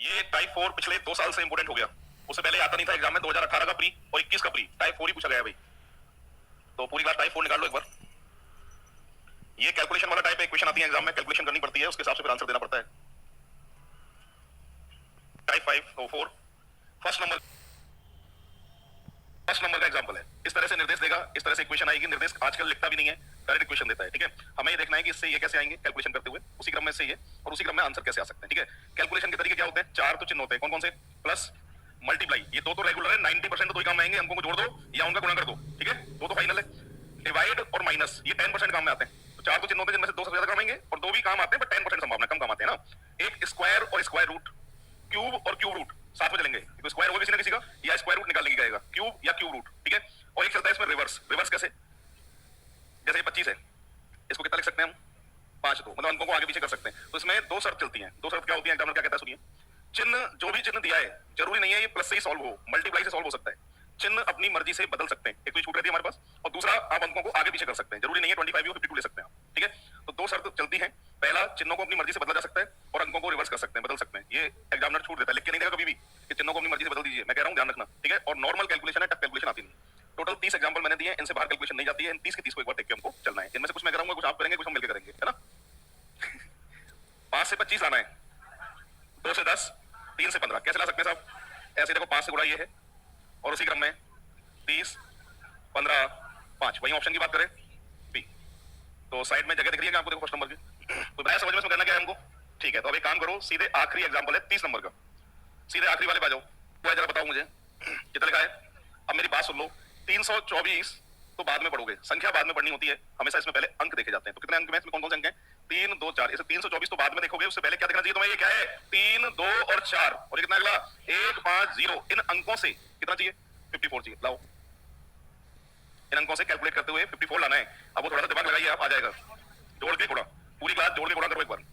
ये टाइप 4 पिछले 2 साल से इंपोर्टेंट हो गया, उससे पहले आता नहीं था एग्जाम में। 2018 का प्री और 21 का प्री टाइप 4 ही पूछा गया भाई। तो पूरी क्लास टाइप 4 निकाल लो एक बार। ये कैलकुलेशन वाला टाइप इक्वेशन आती है एग्जाम में, कैलकुलेशन करनी पड़ती है, उसके हिसाब से फिर आंसर देना पड़ता है। टाइप 5 तो 4 फर्स्ट नंबर का एग्जांपल है। इस तरह से निर्देश देगा, इस तरह से इक्वेशन आएगी। निर्देश आजकल लिखता भी नहीं है, डायरेक्ट इक्वेशन देता है। ठीक है, हमें ये देखना है कि इससे ये कैसे आएंगे कैलकुलेशन करते हुए, उसी क्रम में से ये और उसी क्रम में आंसर कैसे आ सकते हैं। ठीक है, कैलकुलेशन के तरीके क्या होते हैं? 4 तो चिन्ह होते हैं, कौन कौन से? प्लस, मल्टीप्लाई, ये दो तो रेगुलर है, 90% तो दो ही काम में आएंगे, अंकों को जोड़ दो या उनका गुणा कर दो। ठीक है, दो तो फाइनल है। डिवाइड और माइनस, ये 10% काम में आते हैं। तो 4 तो चिन्ह होते हैं जिनमें से 2 सबसे ज्यादा काम आएंगे और 2 भी काम आते हैं, बट 10% संभावना कम काम आते हैं ना। एक स्क्वायर और स्क्वायर रूट, क्यूब और क्यूब रूट साथ में चलेंगे, तो स्क्वायर होगा किसी ना किसी का, या स्क्वायर रूट निकालने की कहेगा, क्यूब या क्यूब रूट। ठीक है, और एक चलता है इसमें रिवर्स। रिवर्स कैसे? जैसे ये 25 है, इसको कितना लिख सकते हैं हम? 5 2, मतलब अंकों को आगे पीछे कर सकते हैं। तो इसमें 2 शर्त चलती हैं। 2 शर्त क्या होती है, एग्जामिनर क्या कहता है सुनिए। चिन्ह, जो भी चिन्ह दिया है जरूरी नहीं है ये प्लस से ही सॉल्व हो, मल्टीप्लाई से सॉल्व हो सकता है। चिन्ह अपनी मर्जी से बदल सकते हैं। एक तो छूट रहती है हमारे पास, और दूसरा आप अंकों को आगे पीछे कर सकते हैं। जरूरी नहीं है 25 हो 52 ले सकते हैं आप। ठीक है, तो 2 शर्त चलती हैं। पहला, चिन्हों को अपनी मर्जी से बदला जा सकता है और अंकों को रिवर्स कर सकते हैं, बदल सकते हैं। ये एग्जामिनर छूट देता है, लिख के नहीं देगा कभी भी कि चिन्हों को अपनी मर्जी से बदल दीजिए। मैं कह रहा हूं ध्यान रखना। ठीक है, और नॉर्मल कैलकुलेशन है, टफ कैलकुलेशन आती नहीं। टोटल 30 एग्जाम्पल मैंने दिए, इनसे बाहर कैलकुलेशन नहीं जाती है। इन 30 के 30 को एक बार देख के हमको चलना है। इनमें से कुछ मैं कराऊंगा, कुछ आप करेंगे, कुछ हम मिलकर करेंगे, है ना। 5 से 25 लाना है, 2 से 10, 3 से 15 कैसे ला सकते हैं साहब? ऐसे देखो, 5 से गुणा ये है और उसी क्रम में 30, 15, 5, वही ऑप्शन की बात करें बी। तो साइड में जगह दिख रही है क्या आपको? देखो फर्स्ट नंबर की। तो मैं समझ में करना क्या है हमको? ठीक है, तो अब एक काम करो, सीधे आखिरी एग्जांपल है 30 नंबर का, सीधे आखिरी वाले पे आ जाओ। तो जरा बताओ मुझे कितना लिखा है। अब मेरी बात सुन लो, 324 तो बाद में पढ़ोगे, संख्या बाद में पढ़नी होती है हमेशा। इसमें पहले अंक देखे जाते हैं। तो कितने अंक में? इसमें कौन कौन से अंक हैं? 3 2 4। इसे 324 तो बाद में देखोगे, उससे पहले क्या देखना चाहिए तुम्हें? ये क्या है? 3 2 और 4, और ये कितना अगला? 1 5 0। इन अंकों से कितना चाहिए? 54 चाहिए। लाओ, इन अंकों से कैलकुलेट करते हुए 54 लाना है। अब वो थोड़ा सा दिमाग लगाइए, आप आ जाएगा। जोड़ के गुणा, पूरी क्लास जोड़ के गुणा करो एक बार।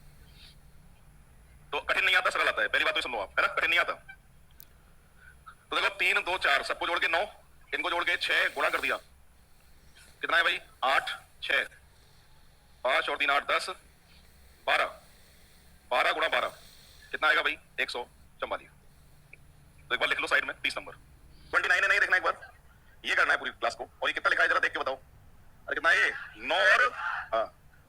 तो कठिन नहीं आता, सरल आता है। पहली बात तो सुन लो आप, है ना, कठिन नहीं आता। तो देखो 3 2 4 सबको जोड़ के 9, इनको जोड़ के 6 गुणा कर दिया, कितना है भाई? 8 6, 5 और 3 8 10 12, 12 गुणा 12 कितना आएगा भाई? 144। तो एक बार लिख लो साइड में 30 नंबर। 29 है, नहीं देखना, एक बार ये करना है पूरी क्लास को। और ये कितना लिखा है जरा देख के बताओ। अरे कितना है ये? 9 और हाँ,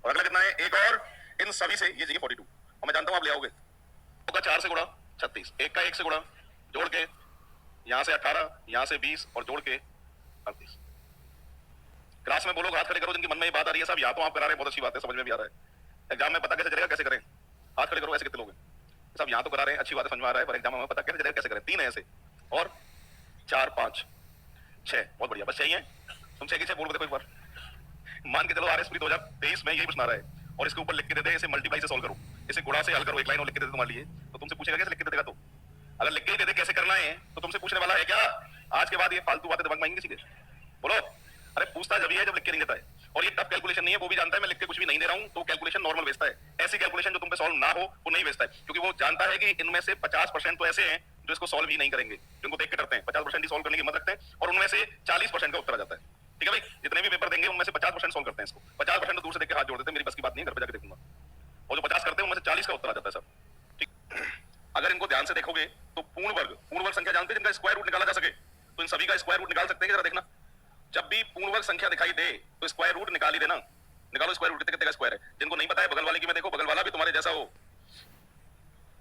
और अगला कितना है? 1 और इन सभी से ये चाहिए 42। और मैं जानता हूं आप ले आओगे। तो का 4 से गुणा 36, 1 का 1 से गुणा, जोड़ के यहां से 18, यहां से 20 और जोड़ के 38। क्लास में बोलो, हाथ खड़े करो जिनके मन में ये बात आ रही है। साहब या तो आप करा रहे हैं, बहुत अच्छी बात है, समझ में भी आ रहा है। एग्जाम में पता कैसे चलेगा कैसे करें? हाथ खड़े करो, ऐसे कितने लोग हैं? साहब यहाँ तो करा रहे हैं, अच्छी बात है, समझ में आ रहा है, पर एग्जाम में पता कैसे चलेगा कैसे करें? 3 है ऐसे, और 4 5 6, बहुत बढ़िया, बस 6 ही है। तुम 6 की 6 बोल देखो एक बार। मान के चलो RS 2023 में यही प्रश्न आ रहा है और इसके ऊपर लिख के दे दे, इसे मल्टीप्लाई से सॉल्व करो, इसे गुणा से हल करो, एक लाइन और लिख के दे दे मान लीजिए। तो तुमसे पूछेगा कैसे लिख के दे देगा? तो अगर लिख के दे दे कैसे करना है तो तुमसे पूछने वाला है क्या? आज के बाद ये फालतू बातें दिमाग में आएंगी किसी के? बोलो। अरे पूछता जब ये है जब लिख के नहीं देता है। और ये टफ कैलकुलेशन नहीं है, वो भी जानता है। मैं लिख के कुछ भी नहीं दे रहा हूं तो कैलकुलेशन नॉर्मल भेजता है। ऐसी कैलकुलेशन जो तुम पे सॉल्व ना हो वो नहीं भेजता है, क्योंकि वो जानता है कि इनमें से 50% तो ऐसे हैं जो इसको सॉल्व ही नहीं करेंगे, जिनको देख के डरते हैं। 50% ही सॉल्व करने की हिम्मत रखते हैं, और उनमें से 40% का उत्तर आ जाता है। ठीक है भाई, जितने भी पेपर देंगे उनमें से 50% सॉल्व करते हैं इसको। 50% तो दूर से देख के हाथ जोड़ देते हैं, मेरी बस की बात नहीं है, घर पे जाके देखूंगा। और जो 50 करते हैं उनमें से 40 का उत्तर आ जाता है सब। ठीक, अगर इनको ध्यान से देखोगे तो पूर्ण वर्ग संख्या जानते हैं जिनका स्क्वायर रूट निकाला जा सके, तो इन सभी का स्क्वायर रूट निकाल सकते हैं। जरा देखना, जब भी पूर्ण वर्ग संख्या दिखाई दे तो स्क्वायर रूट निकाल ही देना। निकालो स्क्वायर रूट, कितने का स्क्वायर है? जिनको नहीं पता है बगल वाले की में देखो, बगल वाला भी तुम्हारे जैसा हो।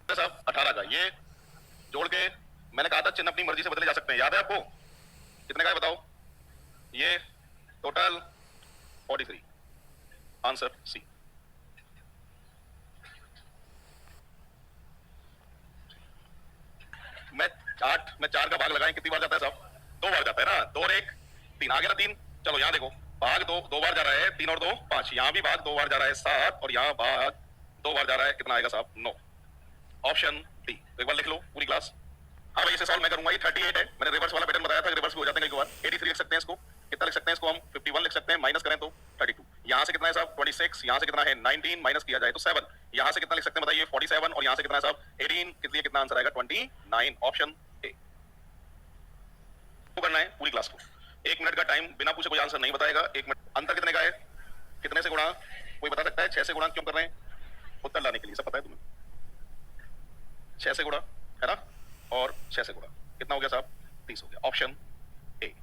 साहब 18 का, ये जोड़ के मैंने कहा था चिन्ह अपनी मर्जी से बदले जा सकते हैं, याद है आपको? कितने का है बताओ? ये टोटल 43, आंसर सी। मैं 4 का भाग लगाएं कितनी बार जाता है साहब? 2 बार जाता है ना, 2 और 1 3 आ गया ना 3। चलो यहाँ देखो, भाग 2 बार जा रहा है, 3 और 2 5, यहाँ भी भाग 2 बार जा रहा है 7, और यहाँ भाग 2 बार जा रहा है, कितना आएगा साहब? 9। Option D. तो एक बार लिख लो पूरी क्लास। हाँ भाई, इसे सॉल्व मैं करूंगा। ये 38 है, मैंने रिवर्स वाला पैटर्न बताया था, रिवर्स भी हो जाते हैं कई बार। 83 लिख सकते हैं इसको, कितना लिख सकते हैं इसको हम? 51 लिख सकते हैं, माइनस करें तो 32। यहाँ से कितना है साहब? 26, यहाँ से कितना है? 19, माइनस किया जाए तो 7। यहाँ से कितना लिख सकते हैं बताइए? 47, और यहाँ से कितना है साहब? 18, कितनी, कितना आंसर आएगा? 29, ऑप्शन ए। तो करना है पूरी क्लास को, 1 मिनट का टाइम, बिना पूछे कोई आंसर नहीं बताएगा। 1 मिनट। अंतर कितने का है? कितने से गुणा कोई बता सकता है? 6 से गुणा क्यों कर रहे हैं? उत्तर लाने के लिए, सब पता है तुम्हें। 6 से गुणा है ना, और 6 से गुणा, कितना हो गया साहब, 30 हो गया। ऑप्शन ए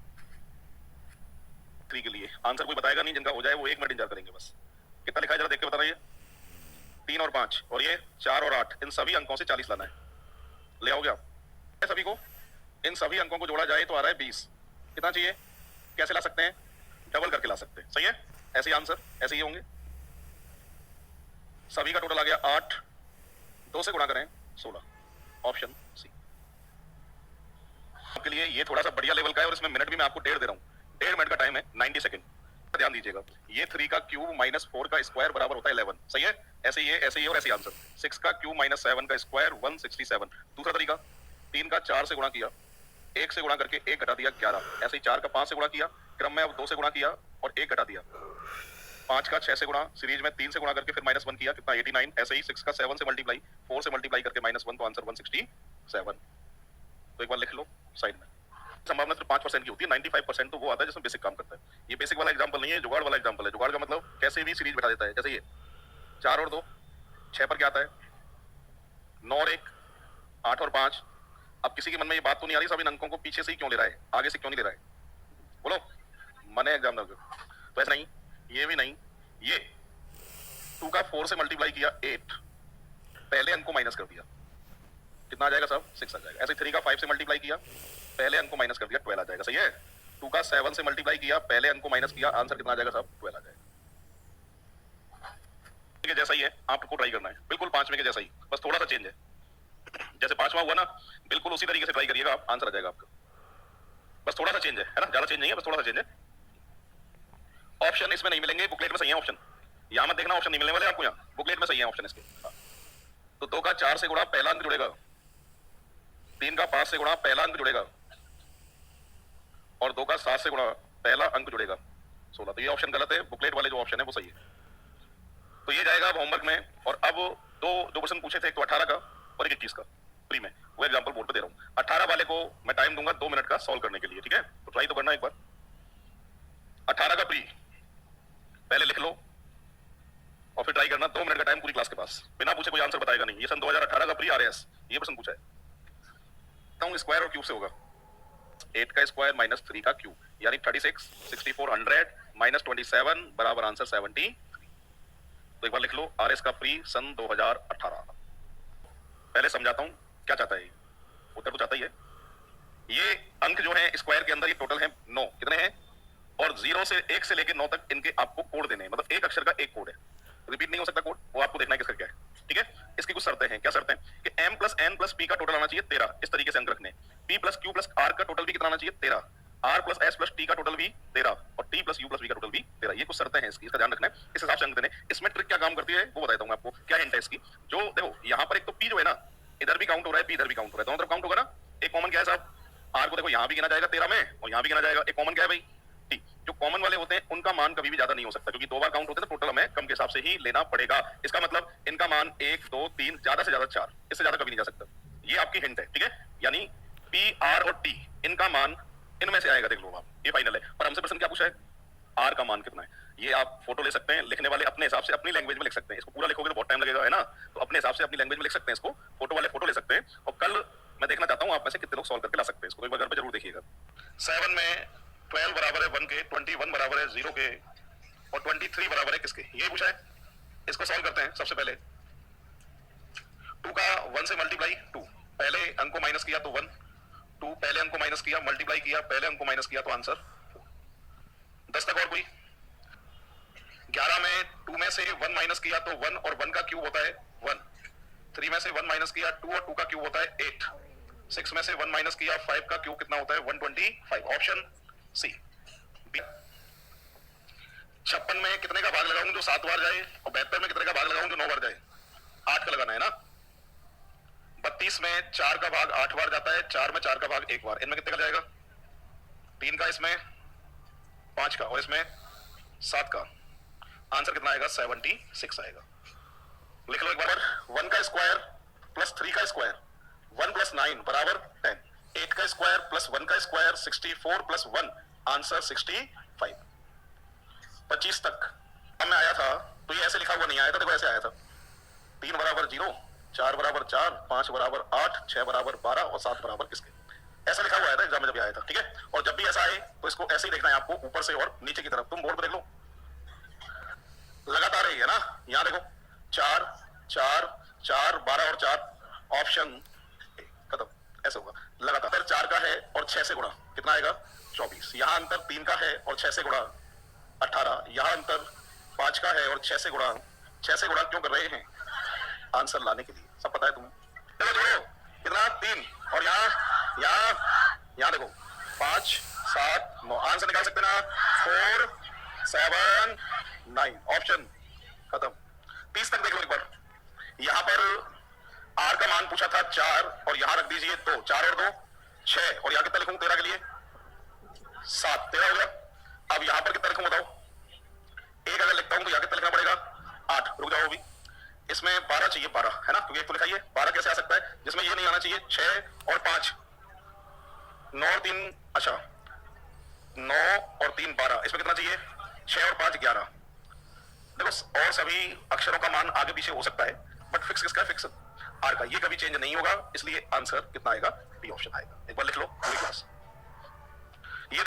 3 के लिए आंसर कोई बताएगा नहीं, जिनका हो जाए वो 1 मिनट इंतजार करेंगे बस। कितना लिखा है जरा देख के बताना, ये 3 और 5 और ये 4 और 8, इन सभी अंकों से 40 लाना है, ले आओगे आप सभी को, इन सभी अंकों को जोड़ा जाए तो आ रहा है 20। कितना चाहिए, कैसे ला सकते हैं, डबल करके ला सकते हैं, सही है, ऐसे ही आंसर ऐसे ही होंगे। सभी का टोटल आ गया 8, 2 से गुणा करें 16, ऑप्शन सी। आपके लिए ये थोड़ा सा बढ़िया लेवल का है और इसमें मिनट भी मैं आपको 1.5 दे रहा हूँ, 1.5 मिनट का टाइम है, 90 सेकंड, ध्यान दीजिएगा। ये 3 का क्यूब माइनस 4 का स्क्वायर बराबर होता है 11, सही है, ऐसे ही ऐसे ही और ऐसे आंसर। 6 का क्यूब माइनस 7 का स्क्वायर 167। दूसरा तरीका, 3 का 4 से गुणा किया, 1 से गुणा करके 1 घटा दिया 11, ऐसे ही 4 का 5 से गुणा किया, क्रम में अब 2 से गुणा किया और 1 घटा दिया। 5 का 6 से गुणा, सीरीज में 3 से गुणा करके फिर -1 किया, कितना 89। ऐसे ही 6 का 7 से मल्टीप्लाई, 4 से मल्टीप्लाई करके -1, तो आंसर 167। तो एक बार लिख लो साइड में। संभावना सिर्फ 5% की होती है, 95% तो वो आता है जिसमें बेसिक काम करता है। ये बेसिक वाला एग्जांपल नहीं है, जुगाड़ वाला एग्जांपल है। जुगाड़ का मतलब कैसे भी सीरीज बैठा देता है, जैसे ये 4 और 2 6 पर क्या आता है, 9 और 1 8 और 5। अब किसी के मन में ये बात तो नहीं आ रही सब इन अंकों को पीछे से ही क्यों ले रहा है, आगे से क्यों नहीं ले रहा है, बोलो, मन है एग्जाम दोगे तो ऐसा नहीं, ये भी नहीं। ये 2 का 4 से मल्टीप्लाई किया 8, पहले अंक को माइनस कर दिया, कितना आ जाएगा साहब, 6 आ जाएगा। ऐसे 3 का 5 से मल्टीप्लाई किया, पहले अंक को माइनस कर दिया, 12 आ जाएगा, सही है। 2 का 7 से मल्टीप्लाई किया, पहले अंक को माइनस किया, आंसर कितना आ जाएगा साहब, 12 आ जाएगा। ठीक है, जैसा ही है आपको ट्राई करना है, बिल्कुल 5वें के जैसा ही, बस थोड़ा सा चेंज है। जैसे 5वां हुआ ना, बिल्कुल उसी तरीके से ट्राई करिएगा आप, आंसर आ जाएगा आपका, बस थोड़ा सा चेंज है ना, ज्यादा चेंज नहीं है, बस थोड़ा सा चेंज है। ऑप्शन इसमें नहीं मिलेंगे, बुकलेट में सही है ऑप्शन, यहाँ मत देखना ऑप्शन नहीं मिलने वाले आपको, यहाँ बुकलेट में सही है ऑप्शन इसके। तो 2 का 4 से गुणा पहला अंक जुड़ेगा, 3 का 5 से गुणा पहला अंक जुड़ेगा और 2 का 7 से गुणा पहला अंक जुड़ेगा 16। तो ये ऑप्शन गलत है, बुकलेट वाले जो ऑप्शन है वो सही है। तो ये जाएगा अब होमवर्क में। और अब दो क्वेश्चन पूछे थे, एक तो 18 का और एक 21 का प्री में, वो एग्जांपल बोर्ड पे दे रहा हूँ। 18 वाले को मैं टाइम दूंगा 2 मिनट का सॉल्व करने के लिए, ठीक है, तो ट्राई तो करना एक बार। 18 का प्री पहले लिख लो और फिर ट्राई करना, 2 मिनट का टाइम पूरी क्लास के पास, बिना पूछे कोई आंसर बताएगा नहीं। ये सन 2018 का प्री आरएएस ये प्रश्न पूछा है। स्क्वायर और क्यूब से होगा, 8 का स्क्वायर माइनस 3 का क्यूब, यानी 36, 6400 माइनस 27 बराबर आंसर 70। तो एक बार लिख लो, आरएस का प्री सन 2018। पहले समझाता हूं क्या चाहता है, उत्तर तो चाहता ही है। ये अंक जो है स्क्वायर के अंदर ये टोटल है 9, कितने हैं, और 0 से 1 से लेकर 9 तक इनके आपको कोड देने हैं, मतलब एक अक्षर का एक कोड है, रिपीट नहीं हो सकता कोड, वो आपको देखना है किसका क्या है, ठीक है। इसकी कुछ शर्तें हैं, क्या शर्तें हैं कि m plus n plus p का टोटल आना चाहिए 13, इस तरीके से अंक रखने। p plus q plus r का टोटल भी कितना आना चाहिए 13, r plus s plus t का टोटल भी 13 और t plus u plus v का टोटल भी 13। ये कुछ शर्तें हैं इसकी, इसका ध्यान रखना है, इस हिसाब से अंक देने। इसमें ट्रिक क्या काम करती है वो बताता हूँ मैं आपको, क्या हिंट है इसकी। जो देखो यहाँ पर एक तो p जो है ना, इधर भी काउंट हो रहा है, p इधर भी काउंट हो रहा है, दोनों तरफ काउंट होगा ना। एक कॉमन क्या है साहब, r को देखो यहाँ भी गिना जाएगा 13 में और यहाँ भी गिना जाएगा, एक कॉमन क्या है भाई, t। जो कॉमन वाले होते हैं उनका मान कभी भी ज्यादा नहीं हो सकता, क्योंकि 2 बार काउंट होते हैं तो टोटल हमें कम के हिसाब से ही लेना पड़ेगा। इसका मतलब इनका मान 1 2 3 ज्यादा से ज्यादा 4, इससे ज्यादा कभी नहीं जा सकता। ये आपकी हिंट है, ठीक है, यानी p r और t इनका मान इनमें से आएगा, देख लो आप, ये फाइनल है। पर हमसे प्रश्न क्या पूछा है, r का मान कितना है। ये आप फोटो ले सकते हैं, लिखने वाले अपने हिसाब से अपनी लैंग्वेज में लिख सकते हैं, इसको पूरा लिखोगे तो बहुत टाइम लगेगा, है ना, तो अपने हिसाब से अपनी लैंग्वेज में लिख सकते हैं इसको, फोटो वाले फोटो ले सकते हैं। और कल मैं देखना चाहता हूँ आप में से कितने लोग सॉल्व करके ला सकते हैं इसको, तो एक बार घर पे जरूर देखिएगा। 7 में 12 बराबर है 1 के, 21 बराबर है 0 के और 23 बराबर है किसके, ये पूछा है। इसको सॉल्व करते हैं। सबसे पहले 2 का 1 से मल्टीप्लाई 2, पहले अंक को माइनस किया तो 1, 2 पहले अंक को माइनस किया, मल्टीप्लाई किया, पहले अंक को माइनस किया तो आंसर 10 तक। और कोई 11 में 2 में से 1 माइनस किया तो 1 और 1 का क्यूब होता है 1, 3 में से 1 माइनस किया 2 और 2 का क्यूब होता है 8, 6 में से 1 माइनस किया 5 का क्यूब कितना होता है 125, ऑप्शन सी। 56 में कितने का भाग लगाऊं जो 7 बार जाए, और 72 में कितने का भाग लगाऊं जो 9 बार जाए, 8 का लगाना है ना। 32 में 4 का भाग 8 बार जाता है, 4 में 4 का भाग 1 बार, इनमें कितने का जाएगा 3 का, इसमें 5 का और इसमें 7 का, आंसर कितना आएगा 76 आएगा। लिख लो एक बार, 1 का स्क्वायर प्लस 3 का स्क्वायर 1 प्लस 9 बराबर 10, 8 का स्क्वायर प्लस 1 का स्क्वायर 64 प्लस 1 आंसर 65। 25 तक अब मैं आया था तो ये ऐसे लिखा हुआ नहीं आया था, देखो ऐसे आया था 3 बराबर 0, 4 बराबर 4, 5 बराबर 8, 6 बराबर 12 और 7 बराबर किसके। ऐसा लिखा हुआ आया था एग्जाम में जब आया था, ठीक है। और जब भी ऐसा आए तो इसको ऐसे ही देखना है आपको, ऊपर से और नीचे की तरफ। तुम बोर्ड पर देख लो, लगातार ही है ना। यहाँ देखो 4 4 4 12 और 4 ऑप्शन खत्म, ऐसे होगा लगातार। फिर 4 का है और 6 से गुणा कितना आएगा 24। यहाँ अंतर 3 का है और 6 से गुणा 18। यहाँ अंतर 5 का है और 6 से गुणा क्यों कर रहे हैं, आंसर लाने के लिए। सब पता है तुम्हें। चलो जोड़ो कितना 3 और यहाँ देखो 5 7 9, आंसर निकाल सकते ना 4 7 9, ऑप्शन खत्म। 30 तक देख लो एक बार। यहाँ पर आर का मान पूछा था 4 और यहाँ रख दीजिए 2, 4 और 2 6 और यहाँ कितना लिखूं 13 के लिए 7, 13 हो गया। अब यहाँ पर कितना लिखूं बताओ, 1 अगर लिखता हूं तो यहाँ कितना लिखना पड़ेगा 8। रुक जाओ अभी, इसमें 12 चाहिए, 12 है ना, क्योंकि एक तो लिखा है 12 कैसे आ सकता है जिसमें ये नहीं आना चाहिए। 6 और 5 9 और 3, अच्छा 9 और 3 12, इसमें कितना चाहिए 6 और 5 11। देखो और सभी अक्षरों का मान आगे पीछे हो सकता है, बट फिक्स किसका है, फिक्स आर का। ये कभी चेंज नहीं होगा, इसलिए आंसर कितना आएगा, बी ऑप्शन आएगा। एक बार लिख लो पूरी क्लास।